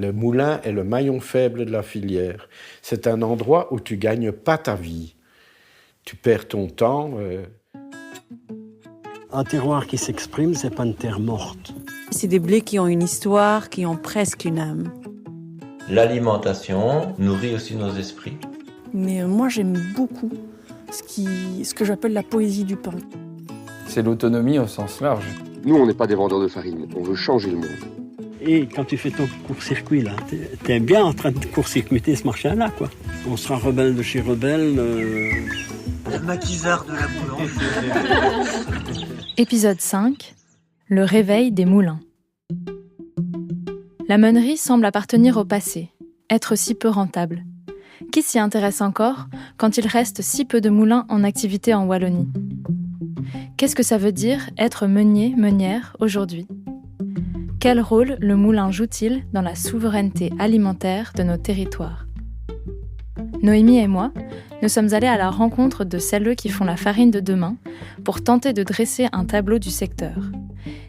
Le moulin est le maillon faible de la filière. C'est un endroit où tu ne gagnes pas ta vie. Tu perds ton temps. Un terroir qui s'exprime, c'est pas une terre morte. C'est des blés qui ont une histoire, qui ont presque une âme. L'alimentation nourrit aussi nos esprits. Mais moi, j'aime beaucoup ce que j'appelle la poésie du pain. C'est l'autonomie au sens large. Nous, on n'est pas des vendeurs de farine, on veut changer le monde. Et quand tu fais ton court-circuit, là, t'es bien en train de court-circuiter ce marché-là, quoi. On sera rebelle de chez rebelle. Le maquisard de la boulangerie. Épisode 5. Le réveil des moulins. La meunerie semble appartenir au passé, être si peu rentable. Qui s'y intéresse encore quand il reste si peu de moulins en activité en Wallonie ? Qu'est-ce que ça veut dire être meunier, meunière aujourd'hui ? Quel rôle le moulin joue-t-il dans la souveraineté alimentaire de nos territoires ? Noémie et moi, nous sommes allés à la rencontre de celles qui font la farine de demain pour tenter de dresser un tableau du secteur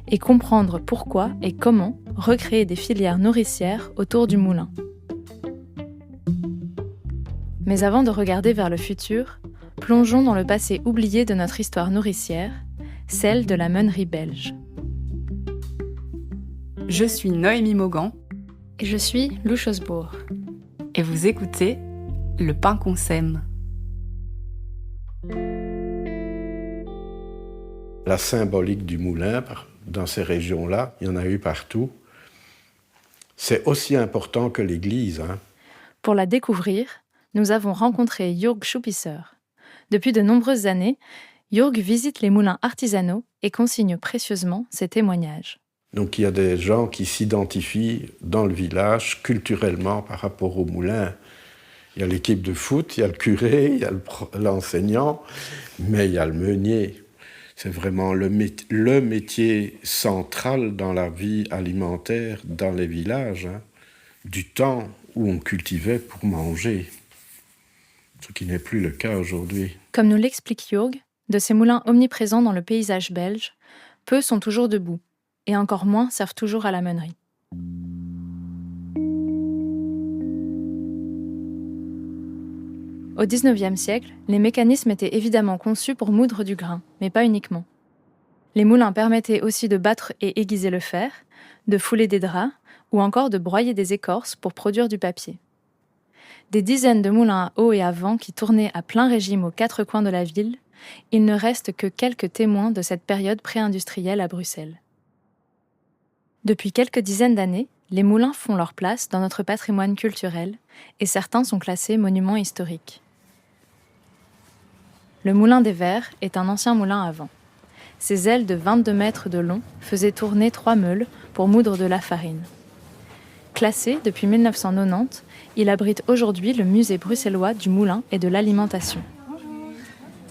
et comprendre pourquoi et comment recréer des filières nourricières autour du moulin. Mais avant de regarder vers le futur, plongeons dans le passé oublié de notre histoire nourricière, celle de la meunerie belge. Je suis Noémie Maugan. Et je suis Lou Chosbourg. Et vous écoutez Le pain qu'on sème. La symbolique du moulin, dans ces régions-là, il y en a eu partout. C'est aussi important que l'église. Pour la découvrir, nous avons rencontré Jörg Schuppisser. Depuis de nombreuses années, Jörg visite les moulins artisanaux et consigne précieusement ses témoignages. Donc il y a des gens qui s'identifient dans le village culturellement par rapport au moulin. Il y a l'équipe de foot, il y a le curé, il y a l'enseignant, mais il y a le meunier. C'est vraiment le métier central dans la vie alimentaire dans les villages, du temps où on cultivait pour manger, ce qui n'est plus le cas aujourd'hui. Comme nous l'explique Jörg, de ces moulins omniprésents dans le paysage belge, peu sont toujours debout, et encore moins servent toujours à la meunerie. Au XIXe siècle, les mécanismes étaient évidemment conçus pour moudre du grain, mais pas uniquement. Les moulins permettaient aussi de battre et aiguiser le fer, de fouler des draps, ou encore de broyer des écorces pour produire du papier. Des dizaines de moulins à eau et à vent qui tournaient à plein régime aux quatre coins de la ville, il ne reste que quelques témoins de cette période pré-industrielle à Bruxelles. Depuis quelques dizaines d'années, les moulins font leur place dans notre patrimoine culturel et certains sont classés monuments historiques. Le moulin des Verts est un ancien moulin à vent. Ses ailes de 22 mètres de long faisaient tourner 3 meules pour moudre de la farine. Classé depuis 1990, il abrite aujourd'hui le musée bruxellois du moulin et de l'alimentation.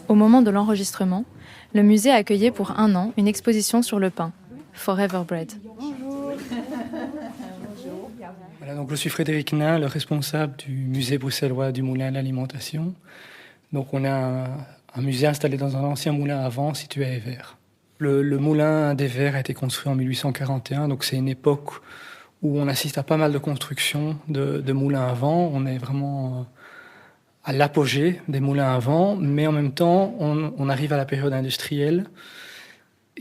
Au moment de l'enregistrement, le musée accueillait pour 1 an une exposition sur le pain, Forever Bread. Voilà, donc je suis Frédéric Nain, le responsable du musée bruxellois du moulin et de l'alimentation. Donc on a un musée installé dans un ancien moulin à vent situé à Evere. Le moulin des Verts a été construit en 1841, donc c'est une époque où on assiste à pas mal de constructions de moulins à vent. On est vraiment à l'apogée des moulins à vent, mais en même temps, on arrive à la période industrielle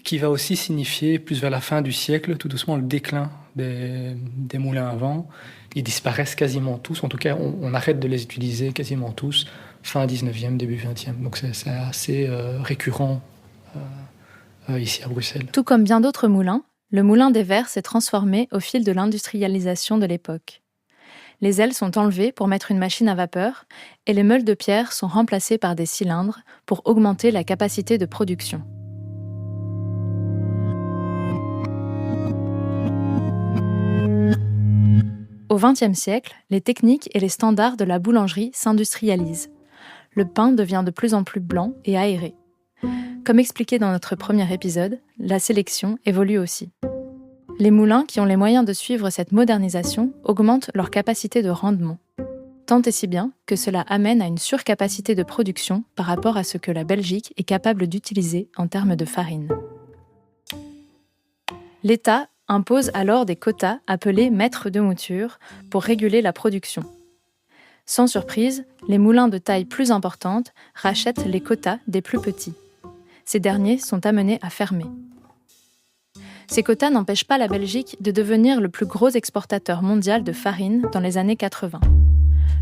qui va aussi signifier, plus vers la fin du siècle, tout doucement le déclin des moulins à vent. Ils disparaissent quasiment tous, en tout cas on arrête de les utiliser quasiment tous, fin 19e, début 20e. Donc c'est assez récurrent ici à Bruxelles. Tout comme bien d'autres moulins, le moulin des Verts s'est transformé au fil de l'industrialisation de l'époque. Les ailes sont enlevées pour mettre une machine à vapeur et les meules de pierre sont remplacées par des cylindres pour augmenter la capacité de production. Au XXe siècle, les techniques et les standards de la boulangerie s'industrialisent. Le pain devient de plus en plus blanc et aéré. Comme expliqué dans notre premier épisode, la sélection évolue aussi. Les moulins qui ont les moyens de suivre cette modernisation augmentent leur capacité de rendement. Tant et si bien que cela amène à une surcapacité de production par rapport à ce que la Belgique est capable d'utiliser en termes de farine. L'État impose alors des quotas appelés maîtres de mouture pour réguler la production. Sans surprise, les moulins de taille plus importante rachètent les quotas des plus petits. Ces derniers sont amenés à fermer. Ces quotas n'empêchent pas la Belgique de devenir le plus gros exportateur mondial de farine dans les années 80.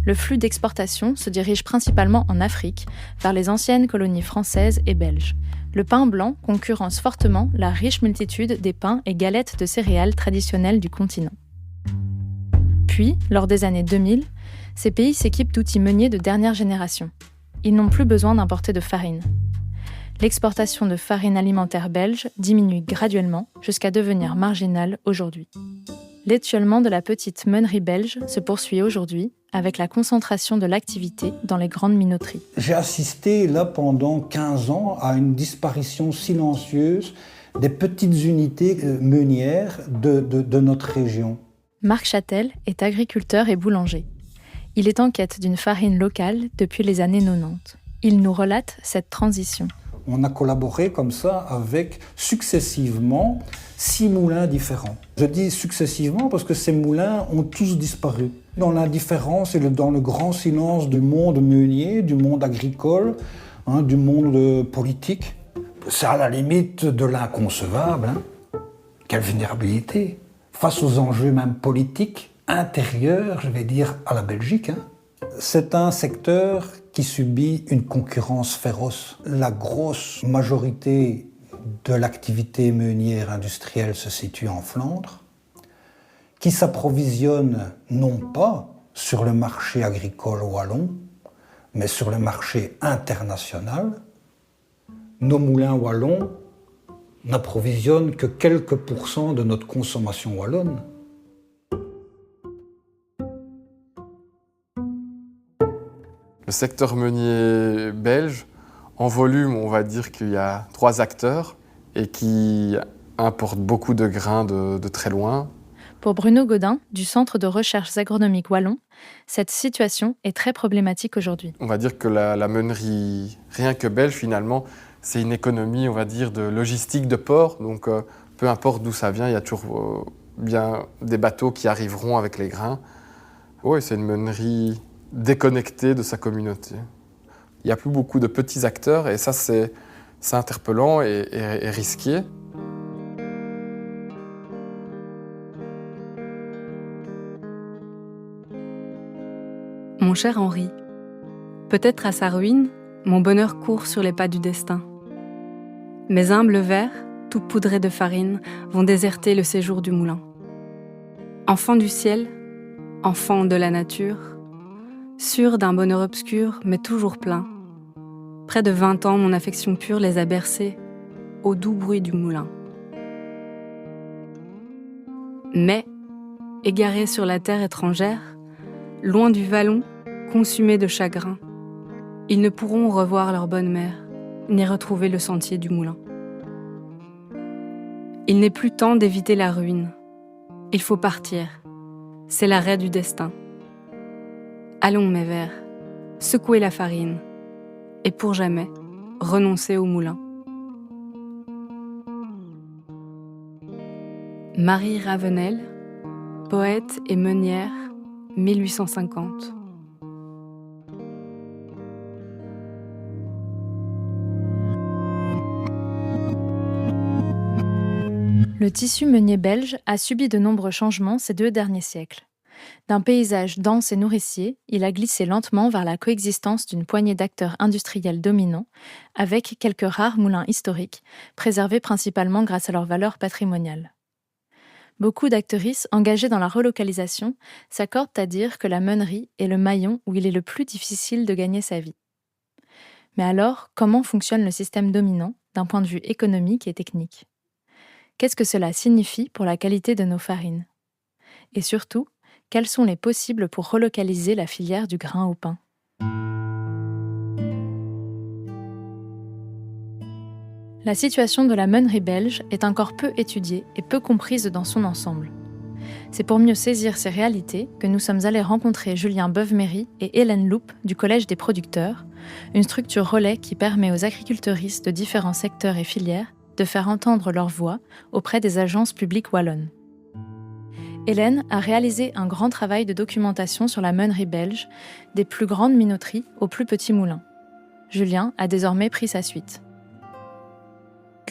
Le flux d'exportation se dirige principalement en Afrique, vers les anciennes colonies françaises et belges. Le pain blanc concurrence fortement la riche multitude des pains et galettes de céréales traditionnelles du continent. Puis, lors des années 2000, ces pays s'équipent d'outils meuniers de dernière génération. Ils n'ont plus besoin d'importer de farine. L'exportation de farine alimentaire belge diminue graduellement jusqu'à devenir marginale aujourd'hui. L'étiolement de la petite meunerie belge se poursuit aujourd'hui avec la concentration de l'activité dans les grandes minoteries. J'ai assisté là pendant 15 ans à une disparition silencieuse des petites unités meunières de notre région. Marc Châtel est agriculteur et boulanger. Il est en quête d'une farine locale depuis les années 90. Il nous relate cette transition. On a collaboré comme ça avec successivement 6 moulins différents. Je dis successivement parce que ces moulins ont tous disparu. Dans l'indifférence et dans le grand silence du monde meunier, du monde agricole, du monde politique, c'est à la limite de l'inconcevable. Quelle vulnérabilité face aux enjeux même politiques, intérieurs, je vais dire, à la Belgique. C'est un secteur qui subit une concurrence féroce. La grosse majorité de l'activité meunière industrielle se situe en Flandre, qui s'approvisionne non pas sur le marché agricole wallon, mais sur le marché international. Nos moulins wallons n'approvisionnent que quelques pourcents de notre consommation wallonne. Le secteur meunier belge, en volume, on va dire qu'il y a 3 acteurs et qui importent beaucoup de grains de très loin. Pour Bruno Godin, du Centre de recherches agronomiques wallon, cette situation est très problématique aujourd'hui. On va dire que la meunerie, rien que belge finalement, c'est une économie, on va dire, de logistique de port. Donc peu importe d'où ça vient, il y a toujours bien des bateaux qui arriveront avec les grains. Oui, c'est une meunerie déconnecté de sa communauté. Il n'y a plus beaucoup de petits acteurs et ça c'est interpellant et risqué. Mon cher Henri, peut-être à sa ruine, mon bonheur court sur les pas du destin. Mes humbles vers, tout poudrés de farine, vont déserter le séjour du moulin. Enfant du ciel, enfant de la nature, sûr d'un bonheur obscur, mais toujours plein. Près de 20 ans, mon affection pure les a bercés au doux bruit du moulin. Mais, égarés sur la terre étrangère, loin du vallon, consumés de chagrin, ils ne pourront revoir leur bonne mère, ni retrouver le sentier du moulin. Il n'est plus temps d'éviter la ruine. Il faut partir. C'est l'arrêt du destin. Allons, mes vers, secouez la farine, et pour jamais, renoncez au moulin. Marie Ravenel, poète et meunière, 1850. Le tissu meunier belge a subi de nombreux changements ces 2 derniers siècles. D'un paysage dense et nourricier, il a glissé lentement vers la coexistence d'une poignée d'acteurs industriels dominants, avec quelques rares moulins historiques, préservés principalement grâce à leur valeur patrimoniale. Beaucoup d'actrices engagées dans la relocalisation s'accordent à dire que la meunerie est le maillon où il est le plus difficile de gagner sa vie. Mais alors, comment fonctionne le système dominant d'un point de vue économique et technique ? Qu'est-ce que cela signifie pour la qualité de nos farines ? Et surtout, quels sont les possibles pour relocaliser la filière du grain au pain ? La situation de la meunerie belge est encore peu étudiée et peu comprise dans son ensemble. C'est pour mieux saisir ces réalités que nous sommes allés rencontrer Julien Beuve-Méry et Hélène Loup du Collège des producteurs, une structure relais qui permet aux agriculteuristes de différents secteurs et filières de faire entendre leur voix auprès des agences publiques wallonnes. Hélène a réalisé un grand travail de documentation sur la meunerie belge, des plus grandes minoteries aux plus petits moulins. Julien a désormais pris sa suite.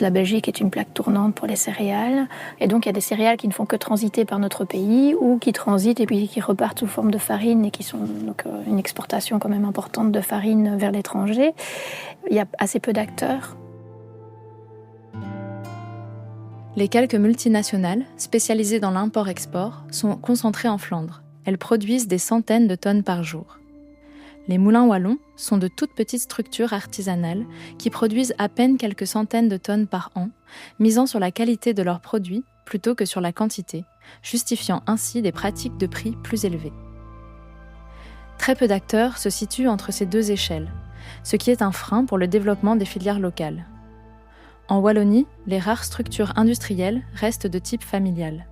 La Belgique est une plaque tournante pour les céréales, et donc il y a des céréales qui ne font que transiter par notre pays ou qui transitent et puis qui repartent sous forme de farine et qui sont donc une exportation quand même importante de farine vers l'étranger. Il y a assez peu d'acteurs. Les quelques multinationales, spécialisées dans l'import-export, sont concentrées en Flandre. Elles produisent des centaines de tonnes par jour. Les moulins wallons sont de toutes petites structures artisanales qui produisent à peine quelques centaines de tonnes par an, misant sur la qualité de leurs produits plutôt que sur la quantité, justifiant ainsi des pratiques de prix plus élevées. Très peu d'acteurs se situent entre ces deux échelles, ce qui est un frein pour le développement des filières locales. En Wallonie, les rares structures industrielles restent de type familial.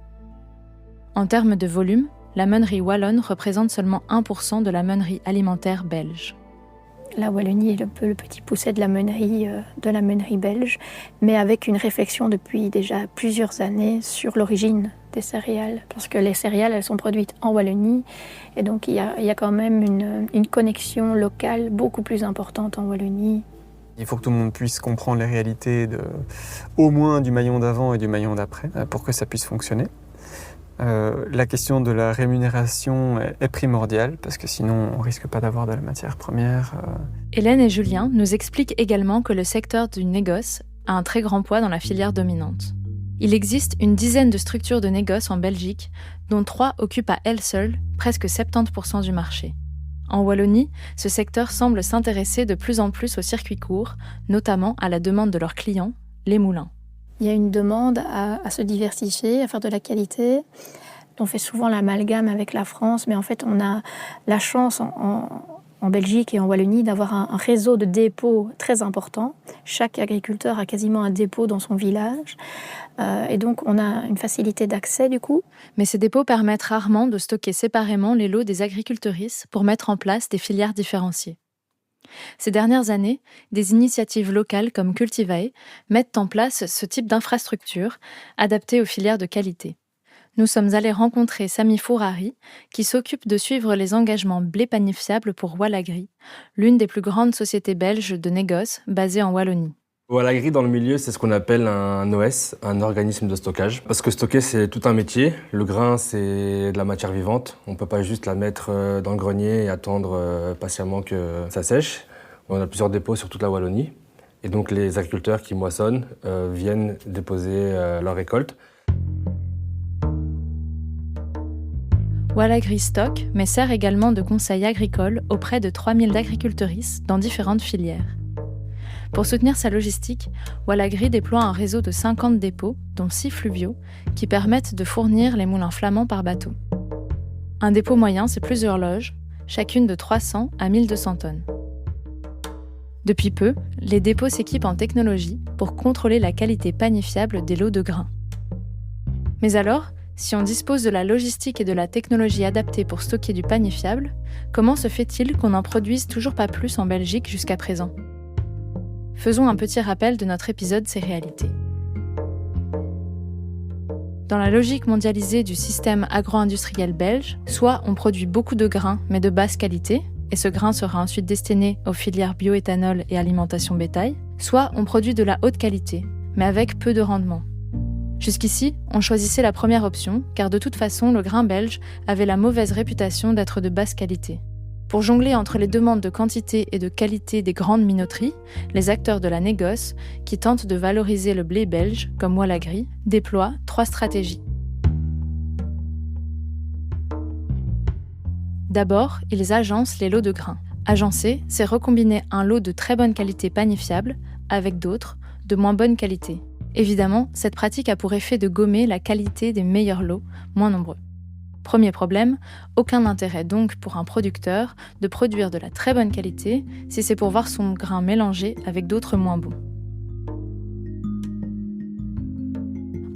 En termes de volume, la meunerie wallonne représente seulement 1% de la meunerie alimentaire belge. La Wallonie est le petit pousset de la meunerie belge, mais avec une réflexion depuis déjà plusieurs années sur l'origine des céréales. Parce que les céréales, elles sont produites en Wallonie, et donc il y a quand même une connexion locale beaucoup plus importante en Wallonie. Il faut que tout le monde puisse comprendre les réalités au moins du maillon d'avant et du maillon d'après, pour que ça puisse fonctionner. La question de la rémunération est primordiale parce que sinon on risque pas d'avoir de la matière première. Hélène et Julien nous expliquent également que le secteur du négoce a un très grand poids dans la filière dominante. Il existe une dizaine de structures de négoce en Belgique, dont 3 occupent à elles seules presque 70% du marché. En Wallonie, ce secteur semble s'intéresser de plus en plus aux circuits courts, notamment à la demande de leurs clients, les moulins. Il y a une demande à se diversifier, à faire de la qualité. On fait souvent l'amalgame avec la France, mais en fait, on a la chance en Belgique et en Wallonie d'avoir un réseau de dépôts très important. Chaque agriculteur a quasiment un dépôt dans son village. Et donc, on a une facilité d'accès, du coup. Mais ces dépôts permettent rarement de stocker séparément les lots des agricultrices pour mettre en place des filières différenciées. Ces dernières années, des initiatives locales comme Cultivae mettent en place ce type d'infrastructure adaptée aux filières de qualité. Nous sommes allés rencontrer Samy Fourari, qui s'occupe de suivre les engagements blé panifiable pour Wallagri, l'une des plus grandes sociétés belges de négoce basée en Wallonie. Wallagri, dans le milieu, c'est ce qu'on appelle un OS, un organisme de stockage. Parce que stocker, c'est tout un métier. Le grain, c'est de la matière vivante. On ne peut pas juste la mettre dans le grenier et attendre patiemment que ça sèche. On a plusieurs dépôts sur toute la Wallonie. Et donc, les agriculteurs qui moissonnent viennent déposer leur récolte. Wallagri stocke, mais sert également de conseil agricole auprès de 3000 agricultrices dans différentes filières. Pour soutenir sa logistique, Wallagri déploie un réseau de 50 dépôts, dont 6 fluviaux, qui permettent de fournir les moulins flamands par bateau. Un dépôt moyen, c'est plusieurs loges, chacune de 300 à 1200 tonnes. Depuis peu, les dépôts s'équipent en technologie pour contrôler la qualité panifiable des lots de grains. Mais alors, si on dispose de la logistique et de la technologie adaptée pour stocker du panifiable, comment se fait-il qu'on n'en produise toujours pas plus en Belgique jusqu'à présent ? Faisons un petit rappel de notre épisode Céréalités. Dans la logique mondialisée du système agro-industriel belge, soit on produit beaucoup de grains mais de basse qualité, et ce grain sera ensuite destiné aux filières bioéthanol et alimentation bétail, soit on produit de la haute qualité, mais avec peu de rendement. Jusqu'ici, on choisissait la première option, car de toute façon, le grain belge avait la mauvaise réputation d'être de basse qualité. Pour jongler entre les demandes de quantité et de qualité des grandes minoteries, les acteurs de la négoce, qui tentent de valoriser le blé belge, comme Wallagri, déploient 3 stratégies. D'abord, ils agencent les lots de grains. Agencer, c'est recombiner un lot de très bonne qualité panifiable avec d'autres de moins bonne qualité. Évidemment, cette pratique a pour effet de gommer la qualité des meilleurs lots, moins nombreux. Premier problème, aucun intérêt donc pour un producteur de produire de la très bonne qualité si c'est pour voir son grain mélangé avec d'autres moins bons.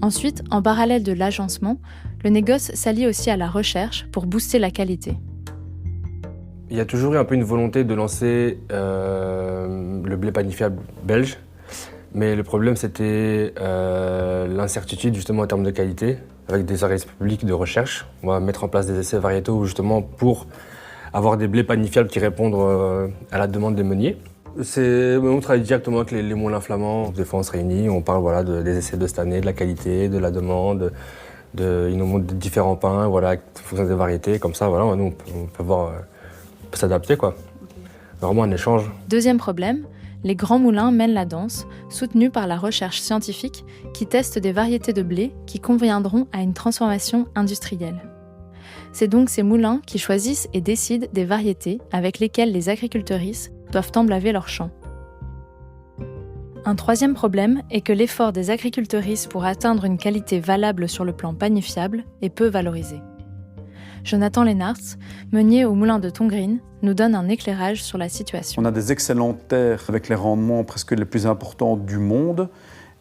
Ensuite, en parallèle de l'agencement, le négoce s'allie aussi à la recherche pour booster la qualité. Il y a toujours eu un peu une volonté de lancer le blé panifiable belge, mais le problème c'était l'incertitude justement en termes de qualité. avec des organismes publics de recherche. On va mettre en place des essais variétaux justement pour avoir des blés panifiables qui répondent à la demande des meuniers. On travaille directement avec les moulins flamands. Des fois, on se réunit, on parle des essais de cette année, de la qualité, de la demande. Ils nous montrent différents pains, en fonction des variétés. Comme ça, nous, on peut s'adapter, quoi. Vraiment un échange. Deuxième problème, les grands moulins mènent la danse, soutenus par la recherche scientifique qui teste des variétés de blé qui conviendront à une transformation industrielle. C'est donc ces moulins qui choisissent et décident des variétés avec lesquelles les agricultrices doivent emblaver leurs champs. Un troisième problème est que l'effort des agricultrices pour atteindre une qualité valable sur le plan panifiable est peu valorisé. Jonathan Lennartz, meunier au moulin de Tongreen, nous donne un éclairage sur la situation. On a des excellentes terres avec les rendements presque les plus importants du monde.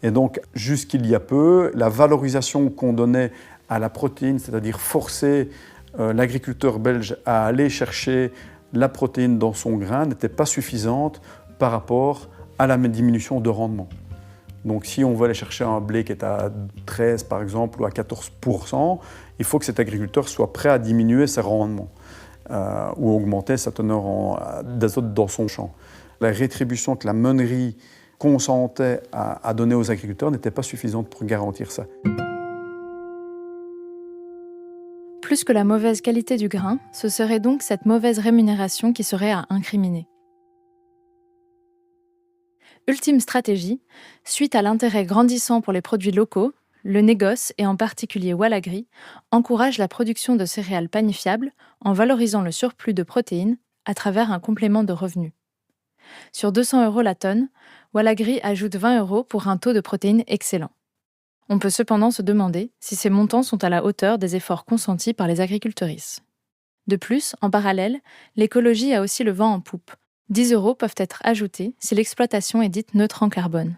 Et donc, jusqu'il y a peu, la valorisation qu'on donnait à la protéine, c'est-à-dire forcer l'agriculteur belge à aller chercher la protéine dans son grain, n'était pas suffisante par rapport à la diminution de rendement. Donc si on veut aller chercher un blé qui est à 13 par exemple ou à 14%, il faut que cet agriculteur soit prêt à diminuer ses rendements ou augmenter sa teneur d'azote dans son champ. La rétribution que la meunerie consentait à donner aux agriculteurs n'était pas suffisante pour garantir ça. Plus que la mauvaise qualité du grain, ce serait donc cette mauvaise rémunération qui serait à incriminer. Ultime stratégie, suite à l'intérêt grandissant pour les produits locaux, le négoce, et en particulier Walagri, encourage la production de céréales panifiables en valorisant le surplus de protéines à travers un complément de revenus. Sur 200 € la tonne, Walagri ajoute 20 € pour un taux de protéines excellent. On peut cependant se demander si ces montants sont à la hauteur des efforts consentis par les agricultrices. De plus, en parallèle, l'écologie a aussi le vent en poupe. 10 € peuvent être ajoutés si l'exploitation est dite neutre en carbone.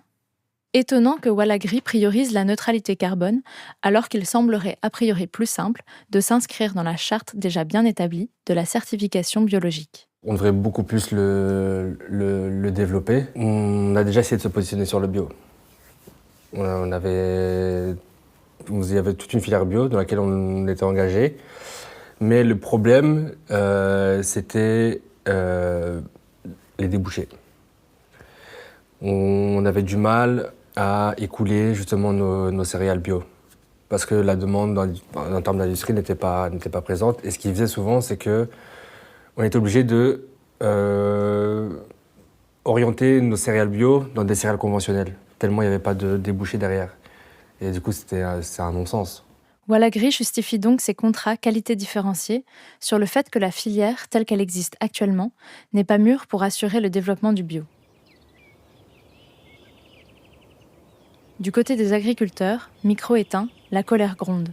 Étonnant que Walagri priorise la neutralité carbone, alors qu'il semblerait a priori plus simple de s'inscrire dans la charte déjà bien établie de la certification biologique. On devrait beaucoup plus le développer. On a déjà essayé de se positionner sur le bio. Il y avait toute une filière bio dans laquelle on était engagé. Mais le problème, c'était les débouchés. On avait du mal à écouler justement nos céréales bio. Parce que la demande en termes d'industrie n'était pas présente. Et ce qui faisait souvent, c'est qu'on était obligé de orienter nos céréales bio dans des céréales conventionnelles. Tellement il n'y avait pas de débouchés derrière. Et du coup, c'est un non-sens. Walagri justifie donc ses contrats qualité différenciés sur le fait que la filière, telle qu'elle existe actuellement, n'est pas mûre pour assurer le développement du bio. Du côté des agriculteurs, micro-éteints, la colère gronde.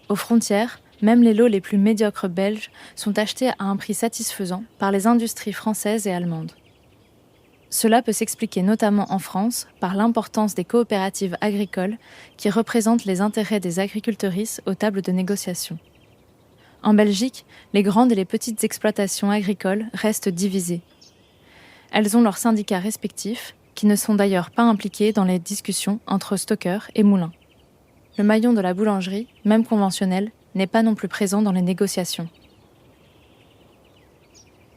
Aux frontières, même les lots les plus médiocres belges sont achetés à un prix satisfaisant par les industries françaises et allemandes. Cela peut s'expliquer notamment en France par l'importance des coopératives agricoles qui représentent les intérêts des agricultrices aux tables de négociation. En Belgique, les grandes et les petites exploitations agricoles restent divisées. Elles ont leurs syndicats respectifs, qui ne sont d'ailleurs pas impliqués dans les discussions entre stockeurs et moulins. Le maillon de la boulangerie, même conventionnel, n'est pas non plus présent dans les négociations.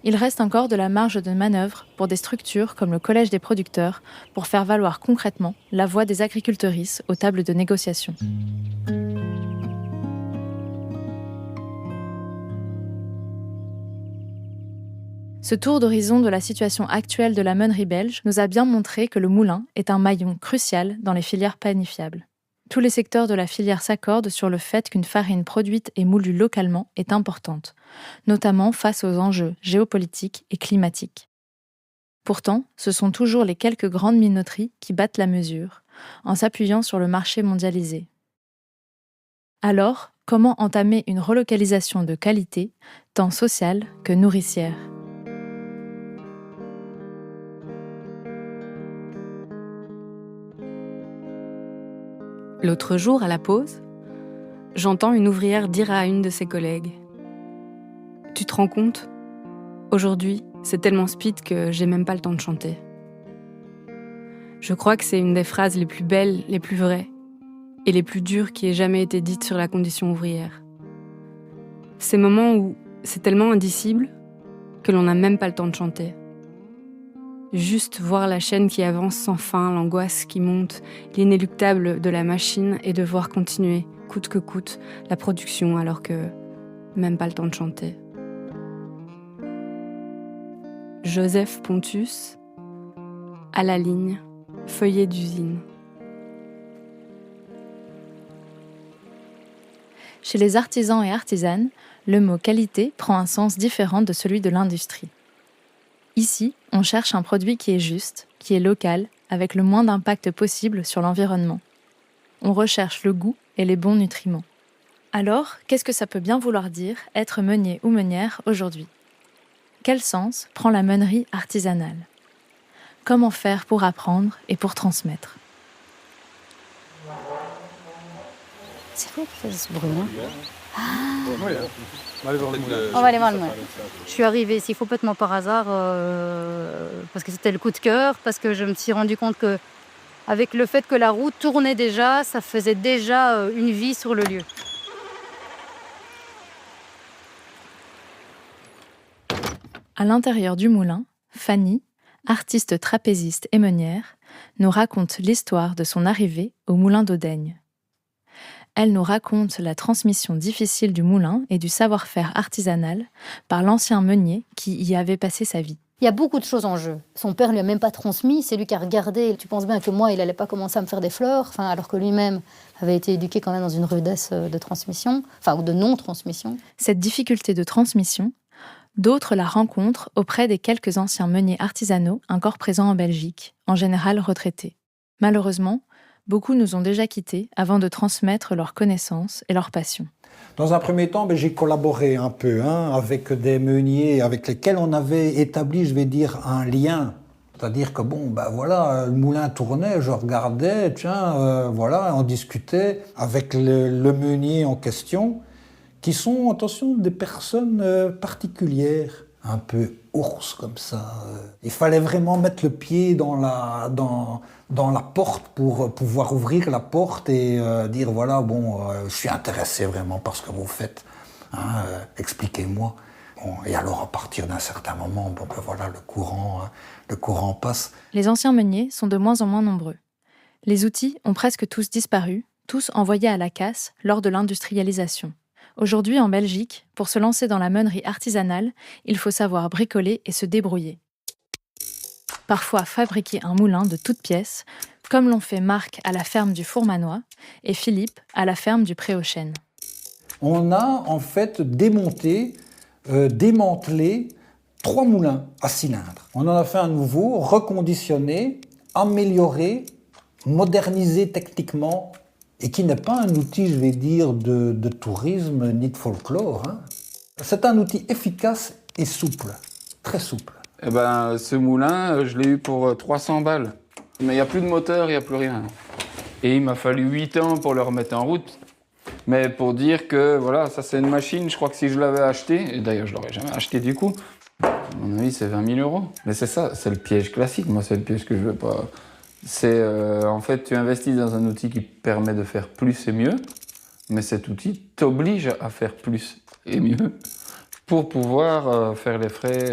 Il reste encore de la marge de manœuvre pour des structures comme le Collège des producteurs pour faire valoir concrètement la voix des agricultrices aux tables de négociation. Ce tour d'horizon de la situation actuelle de la meunerie belge nous a bien montré que le moulin est un maillon crucial dans les filières panifiables. Tous les secteurs de la filière s'accordent sur le fait qu'une farine produite et moulue localement est importante, notamment face aux enjeux géopolitiques et climatiques. Pourtant, ce sont toujours les quelques grandes minoteries qui battent la mesure, en s'appuyant sur le marché mondialisé. Alors, comment entamer une relocalisation de qualité, tant sociale que nourricière ? L'autre jour, à la pause, j'entends une ouvrière dire à une de ses collègues « Tu te rends compte ? Aujourd'hui, c'est tellement speed que j'ai même pas le temps de chanter. » Je crois que c'est une des phrases les plus belles, les plus vraies. et les plus dures qui aient jamais été dites sur la condition ouvrière. Ces moments où c'est tellement indicible que l'on n'a même pas le temps de chanter. Juste voir la chaîne qui avance sans fin, l'angoisse qui monte, l'inéluctable de la machine et devoir continuer, coûte que coûte, la production alors que même pas le temps de chanter. Joseph Pontus, à la ligne, feuillet d'usine. Chez les artisans et artisanes, le mot qualité prend un sens différent de celui de l'industrie. Ici, on cherche un produit qui est juste, qui est local, avec le moins d'impact possible sur l'environnement. On recherche le goût et les bons nutriments. Alors, qu'est-ce que ça peut bien vouloir dire être meunier ou meunière aujourd'hui ? Quel sens prend la meunerie artisanale ? Comment faire pour apprendre et pour transmettre ? C'est quoi qui fait ce bruit, hein? On va aller voir le moulin. On va aller voir le moulin. Je suis arrivée ici complètement par hasard parce que c'était le coup de cœur, parce que je me suis rendu compte que avec le fait que la roue tournait déjà, ça faisait déjà une vie sur le lieu. À l'intérieur du moulin, Fanny, artiste trapéziste et meunière, nous raconte l'histoire de son arrivée au moulin d'Audaigne. Elle nous raconte la transmission difficile du moulin et du savoir-faire artisanal par l'ancien meunier qui y avait passé sa vie. Il y a beaucoup de choses en jeu. Son père ne lui a même pas transmis, c'est lui qui a regardé. Tu penses bien que moi, il n'allait pas commencer à me faire des fleurs, alors que lui-même avait été éduqué quand même dans une rudesse de transmission, ou de non-transmission. Cette difficulté de transmission, d'autres la rencontrent auprès des quelques anciens meuniers artisanaux encore présents en Belgique, en général retraités. Malheureusement, beaucoup nous ont déjà quittés avant de transmettre leurs connaissances et leurs passions. Dans un premier temps, j'ai collaboré un peu avec des meuniers avec lesquels on avait établi, un lien. C'est-à-dire que le moulin tournait, je regardais, on discutait avec le meunier en question, qui sont, attention, des personnes particulières, un peu ours comme ça. Il fallait vraiment mettre le pied dans la porte pour pouvoir ouvrir la porte et dire je suis intéressé vraiment par ce que vous faites, expliquez-moi. Et alors à partir d'un certain moment, le courant passe. Les anciens meuniers sont de moins en moins nombreux. Les outils ont presque tous disparu, tous envoyés à la casse lors de l'industrialisation. Aujourd'hui, en Belgique, pour se lancer dans la meunerie artisanale, il faut savoir bricoler et se débrouiller. Parfois fabriquer un moulin de toutes pièces, comme l'ont fait Marc à la ferme du Fourmanois et Philippe à la ferme du Pré-aux-Chênes. On a en fait démantelé 3 moulins à cylindres. On en a fait un nouveau, reconditionné, amélioré, modernisé techniquement, et qui n'est pas un outil, de tourisme ni de folklore. C'est un outil efficace et souple, très souple. Ce moulin, je l'ai eu pour 300 balles. Mais il n'y a plus de moteur, il n'y a plus rien. Et il m'a fallu 8 ans pour le remettre en route. Mais pour dire que, ça c'est une machine, je crois que si je l'avais acheté, et d'ailleurs je ne l'aurais jamais acheté du coup, à mon avis c'est 20 000 €. Mais c'est ça, c'est le piège classique, moi c'est le piège que je veux pas. C'est en fait, tu investis dans un outil qui permet de faire plus et mieux, mais cet outil t'oblige à faire plus et mieux pour pouvoir faire les frais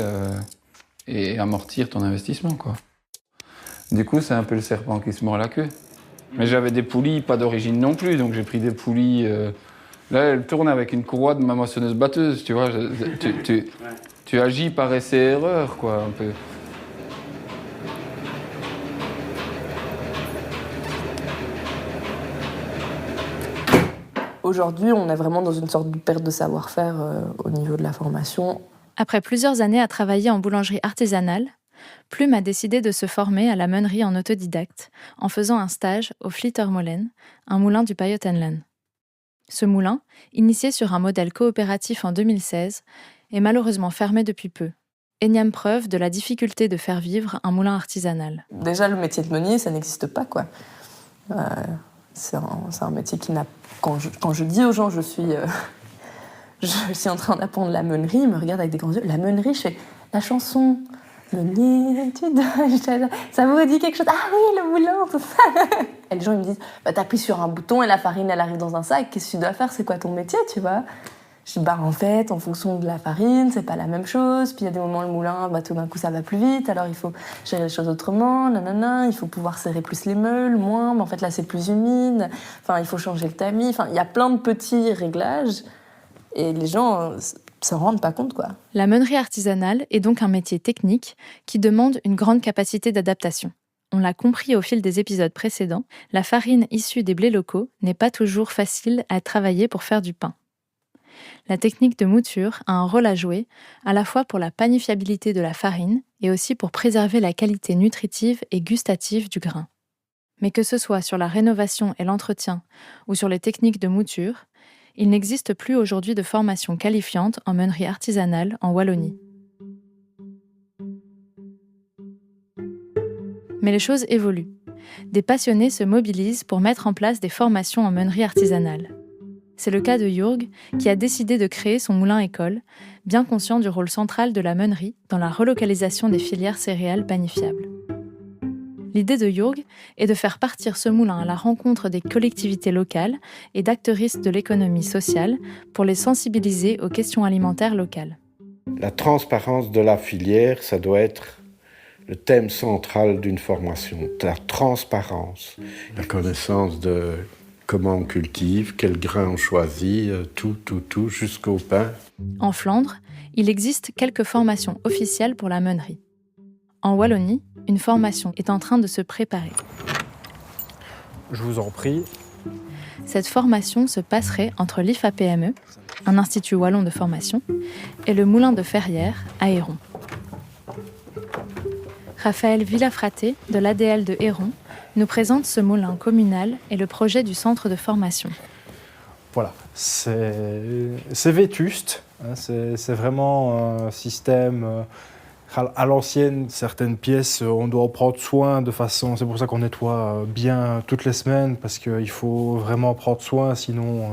et amortir ton investissement, quoi. Du coup, c'est un peu le serpent qui se mord la queue. Mais j'avais des poulies pas d'origine non plus, donc j'ai pris des poulies. Là, elles tournent avec une courroie de ma moissonneuse-batteuse, tu vois. Tu agis par essai-erreur, quoi, un peu. Aujourd'hui, on est vraiment dans une sorte de perte de savoir-faire au niveau de la formation. Après plusieurs années à travailler en boulangerie artisanale, Plume a décidé de se former à la meunerie en autodidacte en faisant un stage au Flittermolen, un moulin du Pajottenland. Ce moulin, initié sur un modèle coopératif en 2016, est malheureusement fermé depuis peu. Énième preuve de la difficulté de faire vivre un moulin artisanal. Déjà, le métier de meunier, ça n'existe pas, quoi. C'est un métier qui n'a... Quand je dis aux gens, je suis en train d'apprendre la meunerie, ils me regardent avec des grands yeux. La meunerie, je fais la chanson. Meunier, ça vous dit quelque chose? Ah oui, le moulin, tout ça. Et les gens ils me disent, t'appuies sur un bouton et la farine elle arrive dans un sac, qu'est-ce que tu dois faire? C'est quoi ton métier, tu vois? Je dis, en fait, en fonction de la farine, c'est pas la même chose. Puis il y a des moments, le moulin, tout d'un coup, ça va plus vite. Alors il faut gérer les choses autrement, nanana. Il faut pouvoir serrer plus les meules, moins. Mais en fait, là, c'est plus humide. Enfin, il faut changer le tamis. Enfin, il y a plein de petits réglages. Et les gens s'en rendent pas compte, quoi. La meunerie artisanale est donc un métier technique qui demande une grande capacité d'adaptation. On l'a compris au fil des épisodes précédents, la farine issue des blés locaux n'est pas toujours facile à travailler pour faire du pain. La technique de mouture a un rôle à jouer, à la fois pour la panifiabilité de la farine et aussi pour préserver la qualité nutritive et gustative du grain. Mais que ce soit sur la rénovation et l'entretien ou sur les techniques de mouture, il n'existe plus aujourd'hui de formation qualifiante en meunerie artisanale en Wallonie. Mais les choses évoluent. Des passionnés se mobilisent pour mettre en place des formations en meunerie artisanale. C'est le cas de Jurg, qui a décidé de créer son moulin-école, bien conscient du rôle central de la meunerie dans la relocalisation des filières céréales panifiables. L'idée de Jurg est de faire partir ce moulin à la rencontre des collectivités locales et d'acteuristes de l'économie sociale pour les sensibiliser aux questions alimentaires locales. La transparence de la filière, ça doit être le thème central d'une formation. La transparence, la connaissance de comment on cultive, quel grain on choisit, tout, jusqu'au pain. En Flandre, il existe quelques formations officielles pour la meunerie. En Wallonie, une formation est en train de se préparer. Je vous en prie. Cette formation se passerait entre l'IFAPME, un institut wallon de formation, et le moulin de Ferrières à Héron. Raphaël Villafraté, de l'ADL de Héron, nous présente ce moulin communal et le projet du centre de formation. Voilà, c'est vétuste, hein, c'est vraiment un système à l'ancienne. Certaines pièces, on doit en prendre soin de façon... C'est pour ça qu'on nettoie bien toutes les semaines, parce qu'il faut vraiment prendre soin, sinon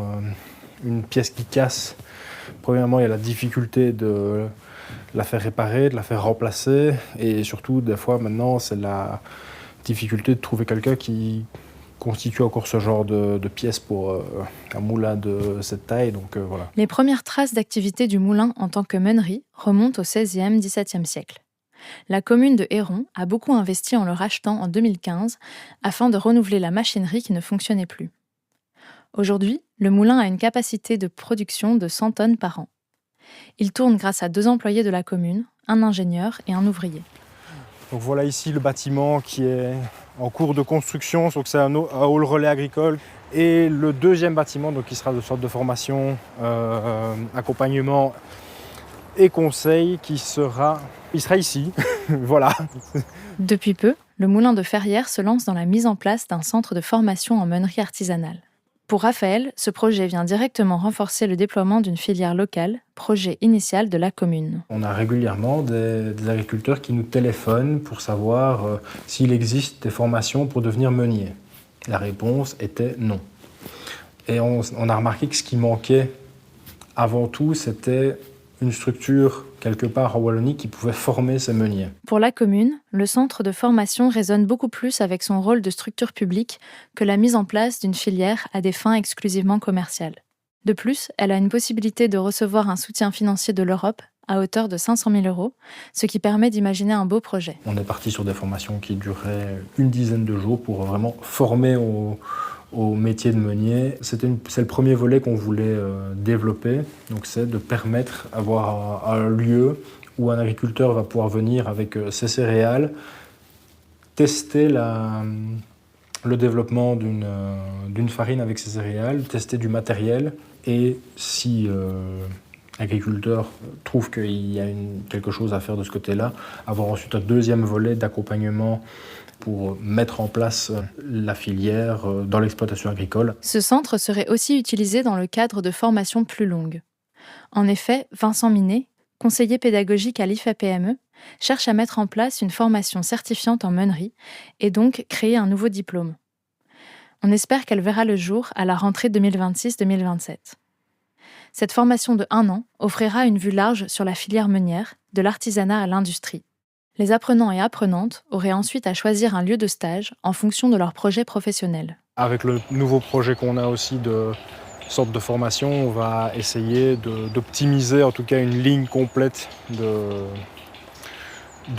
une pièce qui casse, premièrement, il y a la difficulté de la faire réparer, de la faire remplacer, et surtout, des fois, maintenant, c'est la difficulté de trouver quelqu'un qui constitue encore ce genre de pièces pour un moulin de cette taille. Donc, voilà. Les premières traces d'activité du moulin en tant que meunerie remontent au XVIe, XVIIe siècle. La commune de Héron a beaucoup investi en le rachetant en 2015 afin de renouveler la machinerie qui ne fonctionnait plus. Aujourd'hui, le moulin a une capacité de production de 100 tonnes par an. Il tourne grâce à 2 employés de la commune, un ingénieur et un ouvrier. Donc voilà ici le bâtiment qui est en cours de construction, donc c'est un hall relais agricole. Et le deuxième bâtiment, donc qui sera de sorte de formation, accompagnement et conseil, il sera ici. Voilà. Depuis peu, le moulin de Ferrières se lance dans la mise en place d'un centre de formation en meunerie artisanale. Pour Raphaël, ce projet vient directement renforcer le déploiement d'une filière locale, projet initial de la commune. On a régulièrement des agriculteurs qui nous téléphonent pour savoir s'il existe des formations pour devenir meunier. La réponse était non. Et on a remarqué que ce qui manquait avant tout, c'était une structure quelque part en Wallonie qui pouvait former ces meuniers. Pour la commune, le centre de formation résonne beaucoup plus avec son rôle de structure publique que la mise en place d'une filière à des fins exclusivement commerciales. De plus, elle a une possibilité de recevoir un soutien financier de l'Europe à hauteur de 500 000 €, ce qui permet d'imaginer un beau projet. On est parti sur des formations qui dureraient une dizaine de jours pour vraiment former au métier de meunier. C'est le premier volet qu'on voulait développer, donc c'est de permettre d'avoir un lieu où un agriculteur va pouvoir venir avec ses céréales, tester le développement d'une farine avec ses céréales, tester du matériel, et si l'agriculteur trouve qu'il y a quelque chose à faire de ce côté-là, avoir ensuite un deuxième volet d'accompagnement pour mettre en place la filière dans l'exploitation agricole. Ce centre serait aussi utilisé dans le cadre de formations plus longues. En effet, Vincent Minet, conseiller pédagogique à l'IFAPME, cherche à mettre en place une formation certifiante en meunerie et donc créer un nouveau diplôme. On espère qu'elle verra le jour à la rentrée 2026-2027. Cette formation de 1 an offrira une vue large sur la filière meunière, de l'artisanat à l'industrie. Les apprenants et apprenantes auraient ensuite à choisir un lieu de stage en fonction de leur projet professionnel. Avec le nouveau projet qu'on a aussi de sorte de formation, on va essayer d'optimiser en tout cas une ligne complète de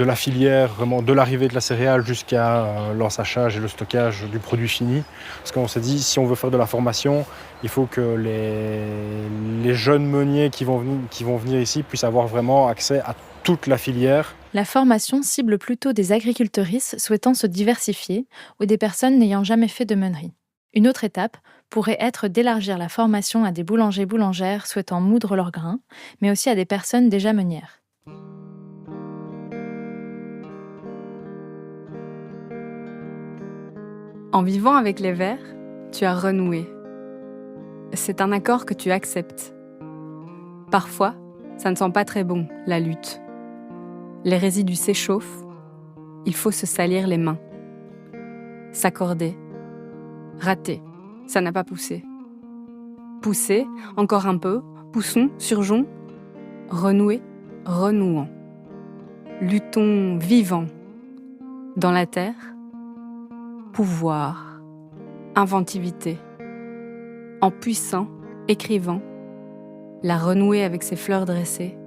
la filière, vraiment de l'arrivée de la céréale jusqu'à l'ensachage et le stockage du produit fini. Parce qu'on s'est dit, si on veut faire de la formation, il faut que les jeunes meuniers qui vont venir ici puissent avoir vraiment accès à toute la filière. La formation cible plutôt des agricultrices souhaitant se diversifier ou des personnes n'ayant jamais fait de meunerie. Une autre étape pourrait être d'élargir la formation à des boulangers-boulangères souhaitant moudre leurs grains, mais aussi à des personnes déjà meunières. En vivant avec les vers, tu as renoué. C'est un accord que tu acceptes. Parfois, ça ne sent pas très bon, la lutte. Les résidus s'échauffent, il faut se salir les mains. S'accorder. Rater, ça n'a pas poussé. Pousser, encore un peu, poussons, surgeons. Renouer, renouant. Luttons vivants. Dans la terre, pouvoir, inventivité. En puissant, écrivant, la renouer avec ses fleurs dressées,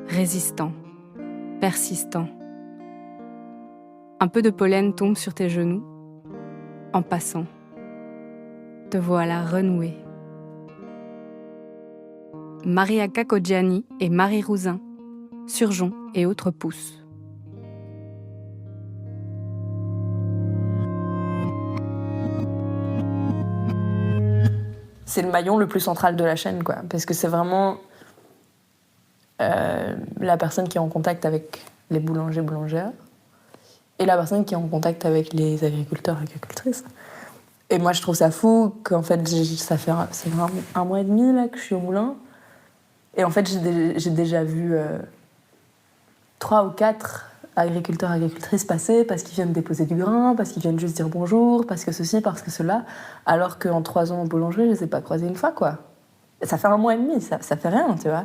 résistant, persistant. Un peu de pollen tombe sur tes genoux, en passant. Te voilà renouée. Maria Cacoggiani et Marie Rouzin, Surgeon et autres pousses. C'est le maillon le plus central de la chaîne, quoi, parce que c'est vraiment la personne qui est en contact avec les boulangers-boulangères et la personne qui est en contact avec les agriculteurs-agricultrices. Et moi, je trouve ça fou qu'en fait, ça fait un mois et demi là, que je suis au moulin. Et en fait, j'ai déjà vu 3 ou 4 agriculteurs-agricultrices passer parce qu'ils viennent déposer du grain, parce qu'ils viennent juste dire bonjour, parce que ceci, parce que cela. Alors qu'en 3 ans en boulangerie, je ne les ai pas croisés une fois, quoi. Et ça fait un mois et demi, ça fait rien, tu vois.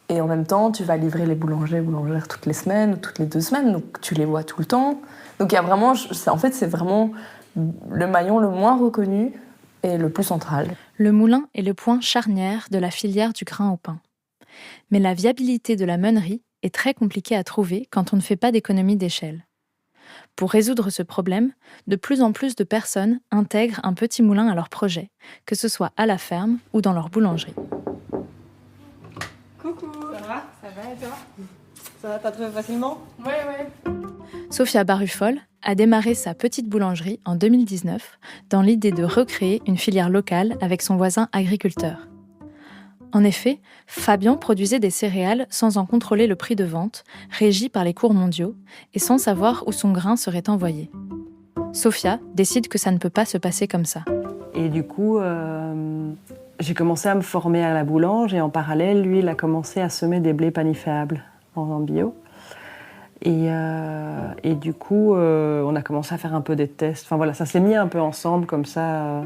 Et en même temps, tu vas livrer les boulangères toutes les semaines ou toutes les 2 semaines, donc tu les vois tout le temps. Donc il y a vraiment, en fait, c'est vraiment le maillon le moins reconnu et le plus central. Le moulin est le point charnière de la filière du grain au pain. Mais la viabilité de la meunerie est très compliquée à trouver quand on ne fait pas d'économie d'échelle. Pour résoudre ce problème, de plus en plus de personnes intègrent un petit moulin à leur projet, que ce soit à la ferme ou dans leur boulangerie. Coucou, ça va et toi? Ça va pas trop facilement? Ouais. Sophia Barufol a démarré sa petite boulangerie en 2019 dans l'idée de recréer une filière locale avec son voisin agriculteur. En effet, Fabien produisait des céréales sans en contrôler le prix de vente, régi par les cours mondiaux, et sans savoir où son grain serait envoyé. Sophia décide que ça ne peut pas se passer comme ça. Et du coup, j'ai commencé à me former à la boulange et en parallèle, lui, il a commencé à semer des blés paniféables en bio. Et du coup, on a commencé à faire un peu des tests. Enfin voilà, ça s'est mis un peu ensemble comme ça.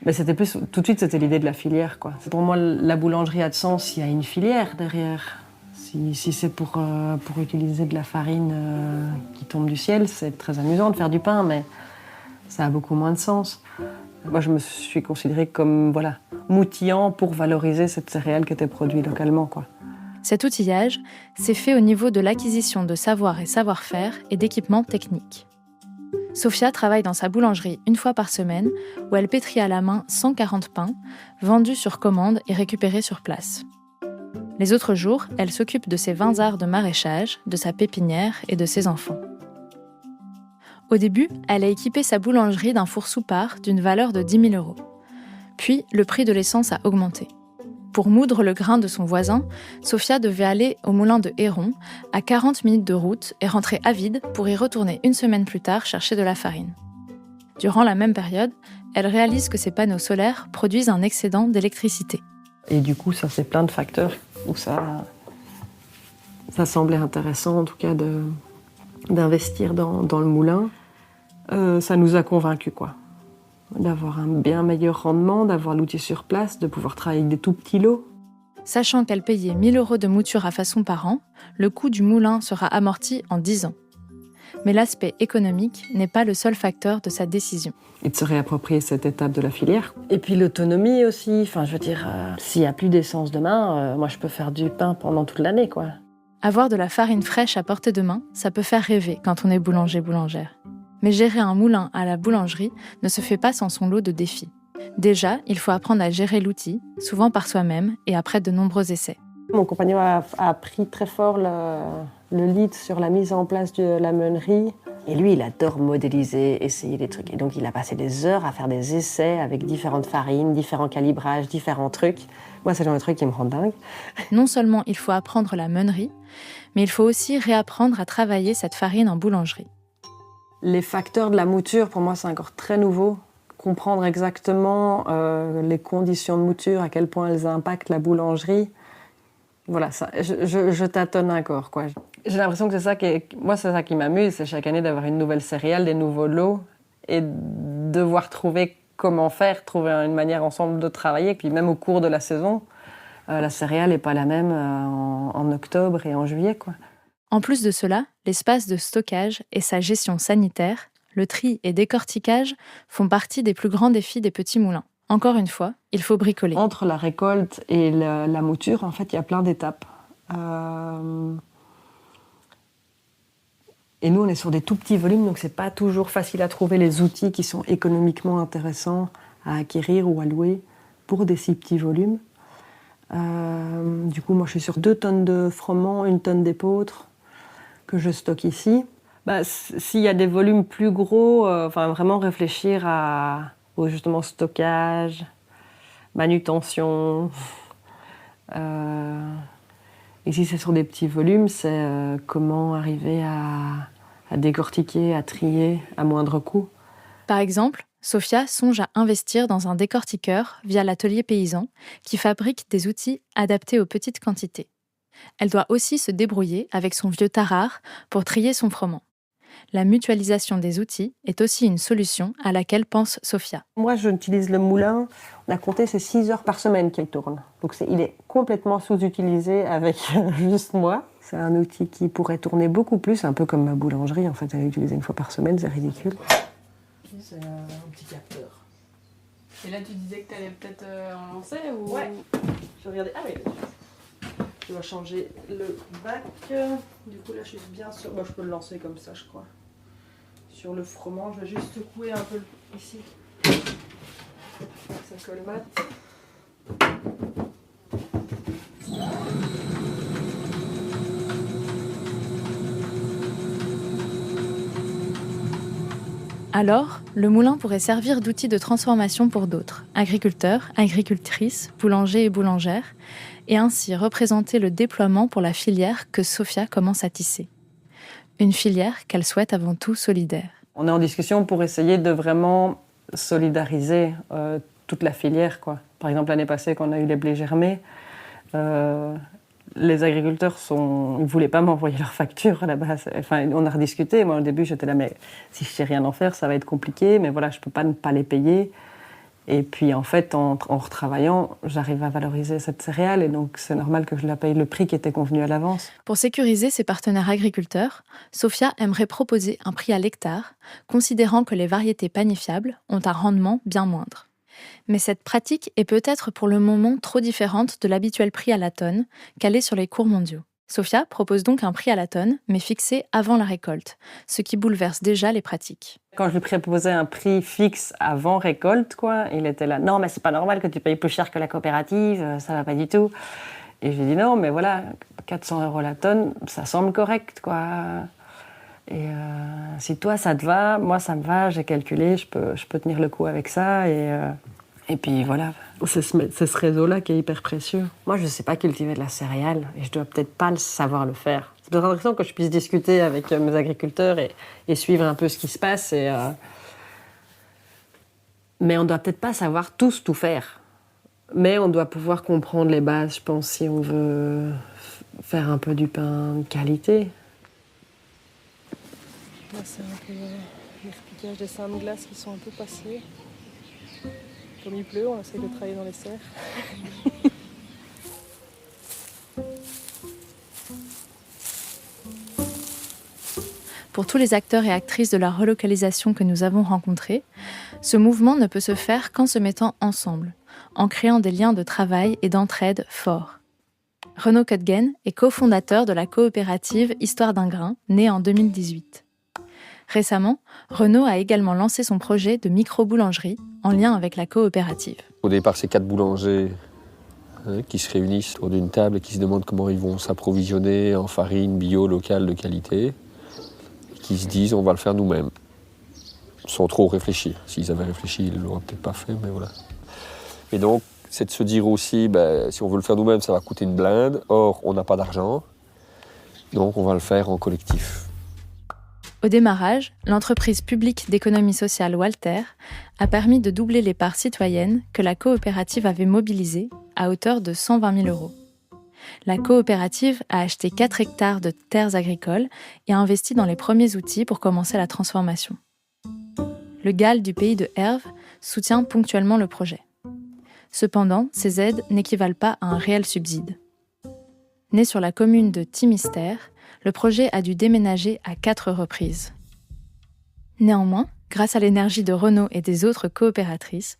Mais c'était plus, tout de suite, c'était l'idée de la filière, quoi. Pour moi, la boulangerie a de sens s'il y a une filière derrière. Si c'est pour utiliser de la farine qui tombe du ciel, c'est très amusant de faire du pain, mais ça a beaucoup moins de sens. Moi, je me suis considérée comme, m'outillant pour valoriser cette céréale qui était produite localement, quoi. Cet outillage s'est fait au niveau de l'acquisition de savoir et savoir-faire et d'équipements techniques. Sophia travaille dans sa boulangerie une fois par semaine, où elle pétrit à la main 140 pains, vendus sur commande et récupérés sur place. Les autres jours, elle s'occupe de ses 20 arts de maraîchage, de sa pépinière et de ses enfants. Au début, elle a équipé sa boulangerie d'un four soupard d'une valeur de 10 000 €. Puis, le prix de l'essence a augmenté. Pour moudre le grain de son voisin, Sophia devait aller au moulin de Héron, à 40 minutes de route, et rentrer à vide pour y retourner une semaine plus tard chercher de la farine. Durant la même période, elle réalise que ses panneaux solaires produisent un excédent d'électricité. Et du coup, ça, c'est plein de facteurs où ça semblait intéressant, en tout cas, d'investir dans le moulin. Ça nous a convaincus, quoi. D'avoir un bien meilleur rendement, d'avoir l'outil sur place, de pouvoir travailler avec des tout petits lots. Sachant qu'elle payait 1 000 € de mouture à façon par an, le coût du moulin sera amorti en 10 ans. Mais l'aspect économique n'est pas le seul facteur de sa décision. Et de se réapproprier cette étape de la filière. Et puis l'autonomie aussi, enfin je veux dire, s'il n'y a plus d'essence demain, moi je peux faire du pain pendant toute l'année, quoi. Avoir de la farine fraîche à portée de main, ça peut faire rêver quand on est boulanger-boulangère. Mais gérer un moulin à la boulangerie ne se fait pas sans son lot de défis. Déjà, il faut apprendre à gérer l'outil, souvent par soi-même et après de nombreux essais. Mon compagnon a pris très fort le lead sur la mise en place de la meunerie. Et lui, il adore modéliser, essayer des trucs. Et donc, il a passé des heures à faire des essais avec différentes farines, différents calibrages, différents trucs. Moi, c'est le genre de truc qui me rend dingue. Non seulement il faut apprendre la meunerie, mais il faut aussi réapprendre à travailler cette farine en boulangerie. Les facteurs de la mouture, pour moi, c'est encore très nouveau. Comprendre exactement les conditions de mouture, à quel point elles impactent la boulangerie. Voilà, ça, je tâtonne encore, quoi. J'ai l'impression que c'est ça qui m'amuse, c'est chaque année d'avoir une nouvelle céréale, des nouveaux lots, et de devoir trouver comment faire, trouver une manière ensemble de travailler. Puis même au cours de la saison, la céréale n'est pas la même en octobre et en juillet, quoi. En plus de cela, l'espace de stockage et sa gestion sanitaire, le tri et décortiquage font partie des plus grands défis des petits moulins. Encore une fois, il faut bricoler. Entre la récolte et la mouture, en fait, il y a plein d'étapes. Et nous, on est sur des tout petits volumes, donc c'est pas toujours facile à trouver les outils qui sont économiquement intéressants à acquérir ou à louer pour des si petits volumes. Du coup, moi, je suis sur 2 tonnes de froment, 1 tonne d'épeautre que je stocke ici. S'il y a des volumes plus gros, vraiment réfléchir au justement stockage, manutention. Et si c'est sur des petits volumes, c'est comment arriver à décortiquer, à trier à moindre coût. Par exemple, Sophia songe à investir dans un décortiqueur via l'atelier paysan qui fabrique des outils adaptés aux petites quantités. Elle doit aussi se débrouiller avec son vieux tarare pour trier son froment. La mutualisation des outils est aussi une solution à laquelle pense Sophia. Moi, j'utilise le moulin. On a compté, c'est 6 heures par semaine qu'il tourne. Donc il est complètement sous-utilisé avec juste moi. C'est un outil qui pourrait tourner beaucoup plus, un peu comme ma boulangerie. En fait, elle est utilisée 1 fois par semaine, c'est ridicule. C'est un petit capteur. Et là, tu disais que tu allais peut-être en lancer ou... Ouais. Je regardais. Ah oui. Je dois changer le bac. Du coup, là, je suis bien sûre. Bon, je peux le lancer comme ça, je crois. Sur le froment, je vais juste secouer un peu ici. Ça colmate. Alors, le moulin pourrait servir d'outil de transformation pour d'autres, agriculteurs, agricultrices, boulangers et boulangères, et ainsi représenter le déploiement pour la filière que Sophia commence à tisser. Une filière qu'elle souhaite avant tout solidaire. On est en discussion pour essayer de vraiment solidariser toute la filière, quoi. Par exemple, l'année passée, quand on a eu les blés germés, les agriculteurs ils voulaient pas m'envoyer leurs factures à la base. Enfin, on a rediscuté. Moi, au début, j'étais là, mais si je sais rien en faire, ça va être compliqué. Mais voilà, je peux pas ne pas les payer. Et puis, en fait, en retravaillant, j'arrive à valoriser cette céréale. Et donc, c'est normal que je la paye le prix qui était convenu à l'avance. Pour sécuriser ses partenaires agriculteurs, Sophia aimerait proposer un prix à l'hectare, considérant que les variétés panifiables ont un rendement bien moindre. Mais cette pratique est peut-être pour le moment trop différente de l'habituel prix à la tonne, calé sur les cours mondiaux. Sophia propose donc un prix à la tonne, mais fixé avant la récolte, ce qui bouleverse déjà les pratiques. Quand je lui proposais un prix fixe avant récolte, quoi, il était là, non, mais c'est pas normal que tu payes plus cher que la coopérative, ça va pas du tout. Et je lui ai dit, non, mais voilà, 400 € la tonne, ça semble correct, quoi. Et si toi ça te va, moi ça me va, j'ai calculé, je peux tenir le coup avec ça. Et puis voilà, c'est ce réseau-là qui est hyper précieux. Moi je ne sais pas cultiver de la céréale et je dois peut-être pas savoir le faire. C'est peut-être intéressant que je puisse discuter avec mes agriculteurs et suivre un peu ce qui se passe. Mais on ne doit peut-être pas savoir tous tout faire. Mais on doit pouvoir comprendre les bases, je pense, si on veut faire un peu du pain de qualité. Là, c'est un peu les repiquages des seins de glace qui sont un peu passés. Comme il pleut, on essaie de travailler dans les serres. pour tous les acteurs et actrices de la relocalisation que nous avons rencontrés, ce mouvement ne peut se faire qu'en se mettant ensemble, en créant des liens de travail et d'entraide forts. Renaud Koetgen est cofondateur de la coopérative Histoire d'un grain, née en 2018. Récemment, Renaud a également lancé son projet de micro-boulangerie en lien avec la coopérative. Au départ, c'est 4 boulangers qui se réunissent autour d'une table et qui se demandent comment ils vont s'approvisionner en farine bio, locale, de qualité, et qui se disent on va le faire nous-mêmes, sans trop réfléchir. S'ils avaient réfléchi, ils ne l'auraient peut-être pas fait, mais voilà. Et donc, c'est de se dire aussi, si on veut le faire nous-mêmes, ça va coûter une blinde. Or, on n'a pas d'argent, donc on va le faire en collectif. Au démarrage, l'entreprise publique d'économie sociale Walter a permis de doubler les parts citoyennes que la coopérative avait mobilisées à hauteur de 120 000 €. La coopérative a acheté 4 hectares de terres agricoles et a investi dans les premiers outils pour commencer la transformation. Le GAL du pays de Herve soutient ponctuellement le projet. Cependant, ces aides n'équivalent pas à un réel subside. Né sur la commune de Timistère, le projet a dû déménager à 4 reprises. Néanmoins, grâce à l'énergie de Renaud et des autres coopératrices,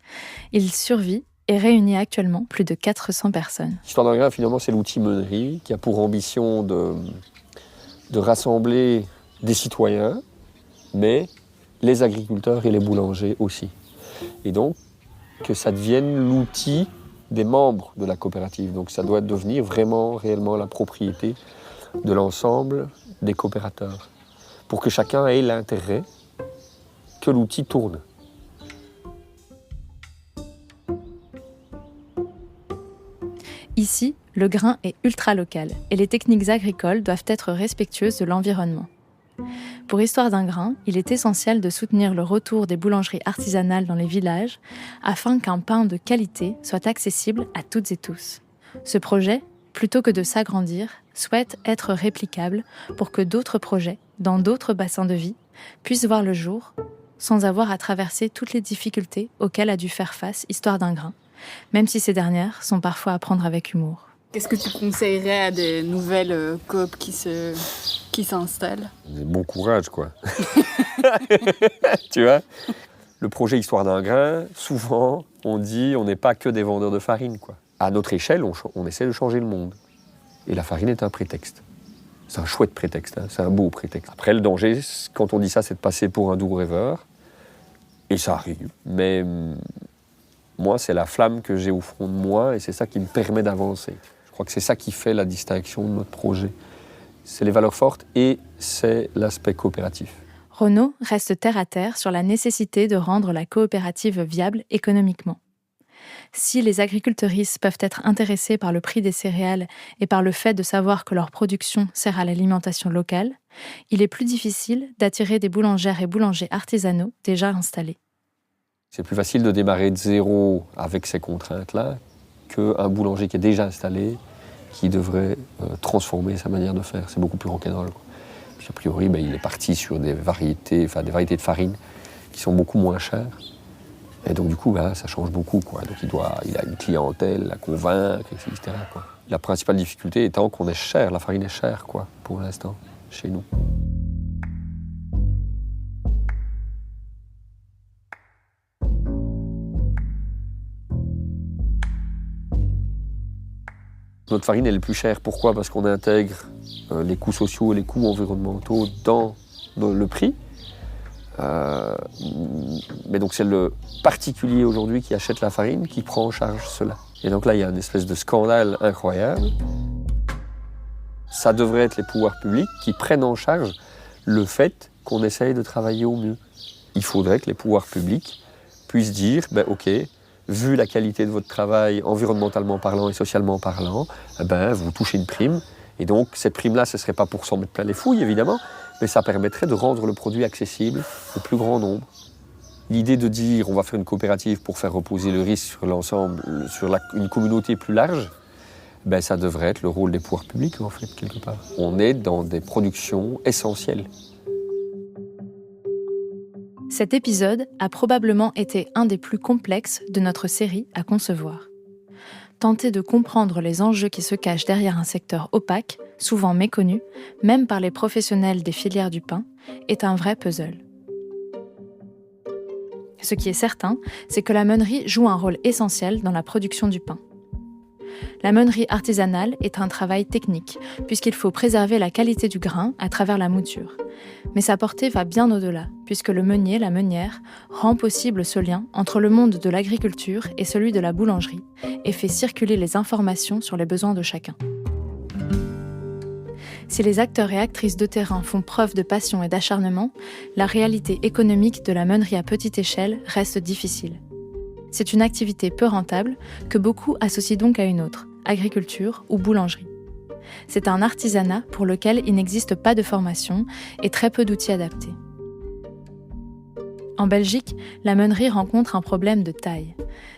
il survit et réunit actuellement plus de 400 personnes. Histoire d'un grain, finalement, c'est l'outil meunerie qui a pour ambition de rassembler des citoyens, mais les agriculteurs et les boulangers aussi. Et donc, que ça devienne l'outil des membres de la coopérative. Donc ça doit devenir vraiment, réellement la propriété de l'ensemble des coopérateurs, pour que chacun ait l'intérêt que l'outil tourne. Ici, le grain est ultra local et les techniques agricoles doivent être respectueuses de l'environnement. Pour Histoire d'un grain, il est essentiel de soutenir le retour des boulangeries artisanales dans les villages afin qu'un pain de qualité soit accessible à toutes et tous. Ce projet, plutôt que de s'agrandir, souhaite être réplicable pour que d'autres projets, dans d'autres bassins de vie, puissent voir le jour sans avoir à traverser toutes les difficultés auxquelles a dû faire face Histoire d'un grain, même si ces dernières sont parfois à prendre avec humour. Qu'est-ce que tu conseillerais à des nouvelles coop qui s'installent ? Bon courage, quoi. Tu vois ? Le projet Histoire d'un grain, souvent, on dit on n'est pas que des vendeurs de farine, quoi. À notre échelle, on essaie de changer le monde. Et la farine est un prétexte. C'est un chouette prétexte, c'est un beau prétexte. Après, le danger, quand on dit ça, c'est de passer pour un doux rêveur. Et ça arrive. Mais moi, c'est la flamme que j'ai au fond de moi et c'est ça qui me permet d'avancer. Je crois que c'est ça qui fait la distinction de notre projet. C'est les valeurs fortes et c'est l'aspect coopératif. Renaud reste terre à terre sur la nécessité de rendre la coopérative viable économiquement. Si les agricultrices peuvent être intéressées par le prix des céréales et par le fait de savoir que leur production sert à l'alimentation locale, il est plus difficile d'attirer des boulangères et boulangers artisanaux déjà installés. C'est plus facile de démarrer de zéro avec ces contraintes-là qu'un boulanger qui est déjà installé, qui devrait transformer sa manière de faire. C'est beaucoup plus rock'n'roll. Puis a priori, il est parti sur des variétés de farine qui sont beaucoup moins chères. Et donc du coup, ça change beaucoup, quoi. Donc il a une clientèle à convaincre, etc., quoi. La principale difficulté étant qu'on est cher, la farine est chère, quoi, pour l'instant, chez nous. Notre farine elle est plus chère. Pourquoi ? Parce qu'on intègre les coûts sociaux et les coûts environnementaux dans le prix. Mais donc c'est le particulier aujourd'hui qui achète la farine qui prend en charge cela. Et donc là, il y a une espèce de scandale incroyable. Ça devrait être les pouvoirs publics qui prennent en charge le fait qu'on essaye de travailler au mieux. Il faudrait que les pouvoirs publics puissent dire, OK, vu la qualité de votre travail, environnementalement parlant et socialement parlant, vous touchez une prime. Et donc, cette prime-là, ce ne serait pas pour s'en mettre plein les fouilles, évidemment, mais ça permettrait de rendre le produit accessible au plus grand nombre. L'idée de dire on va faire une coopérative pour faire reposer le risque sur l'ensemble, sur une communauté plus large, ça devrait être le rôle des pouvoirs publics, en fait, quelque part. On est dans des productions essentielles. Cet épisode a probablement été un des plus complexes de notre série à concevoir. tenter de comprendre les enjeux qui se cachent derrière un secteur opaque, souvent méconnu, même par les professionnels des filières du pain, est un vrai puzzle. Ce qui est certain, c'est que la meunerie joue un rôle essentiel dans la production du pain. La meunerie artisanale est un travail technique, puisqu'il faut préserver la qualité du grain à travers la mouture. Mais sa portée va bien au-delà, puisque le meunier, la meunière, rend possible ce lien entre le monde de l'agriculture et celui de la boulangerie, et fait circuler les informations sur les besoins de chacun. Si les acteurs et actrices de terrain font preuve de passion et d'acharnement, la réalité économique de la meunerie à petite échelle reste difficile. C'est une activité peu rentable que beaucoup associent donc à une autre, agriculture ou boulangerie. C'est un artisanat pour lequel il n'existe pas de formation et très peu d'outils adaptés. En Belgique, la meunerie rencontre un problème de taille.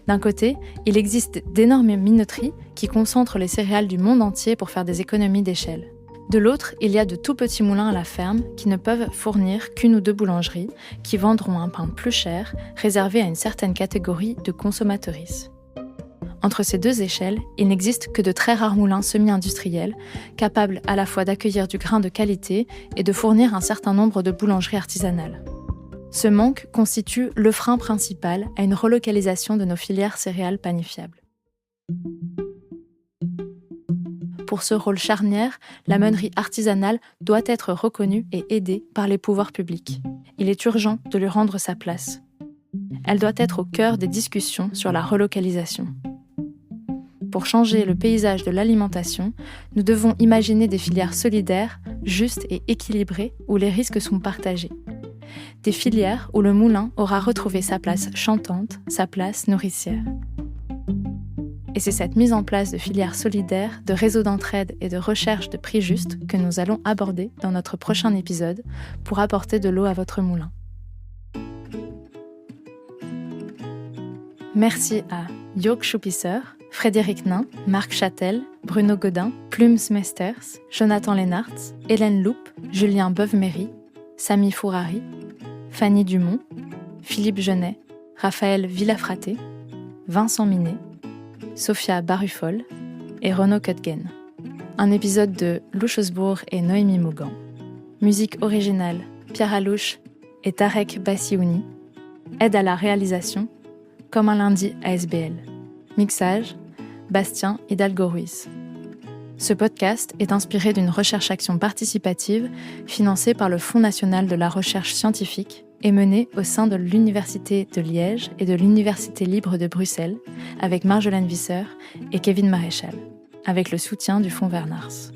D'un côté, il existe d'énormes minoteries qui concentrent les céréales du monde entier pour faire des économies d'échelle. De l'autre, il y a de tout petits moulins à la ferme qui ne peuvent fournir qu'une ou deux boulangeries qui vendront un pain plus cher, réservé à une certaine catégorie de consommatrices. Entre ces deux échelles, il n'existe que de très rares moulins semi-industriels, capables à la fois d'accueillir du grain de qualité et de fournir un certain nombre de boulangeries artisanales. Ce manque constitue le frein principal à une relocalisation de nos filières céréales panifiables. Pour ce rôle charnière, la meunerie artisanale doit être reconnue et aidée par les pouvoirs publics. Il est urgent de lui rendre sa place. Elle doit être au cœur des discussions sur la relocalisation. Pour changer le paysage de l'alimentation, nous devons imaginer des filières solidaires, justes et équilibrées où les risques sont partagés. Des filières où le moulin aura retrouvé sa place chantante, sa place nourricière. Et c'est cette mise en place de filières solidaires, de réseaux d'entraide et de recherche de prix justes que nous allons aborder dans notre prochain épisode pour apporter de l'eau à votre moulin. Merci à Jörg Schuppisser, Frédéric Nain, Marc Châtel, Bruno Godin, Plumes Mesters, Jonathan Lennartz, Hélène Loup, Julien Beuve-Méry, Samy Fourari, Fanny Dumont, Philippe Genet, Raphaël Villafraté, Vincent Minet, Sophia Barufol et Renaud Kutgen. Un épisode de Louchesbourg et Noémie Maugan. Musique originale, Pierre Alouche et Tarek Bassiouni. Aide à la réalisation, comme un lundi à SBL. Mixage, Bastien Hidalgo Ruiz. Ce podcast est inspiré d'une recherche-action participative financée par le Fonds national de la recherche scientifique et menée au sein de l'Université de Liège et de l'Université libre de Bruxelles avec Marjolaine Visser et Kevin Maréchal, avec le soutien du Fonds Vernars.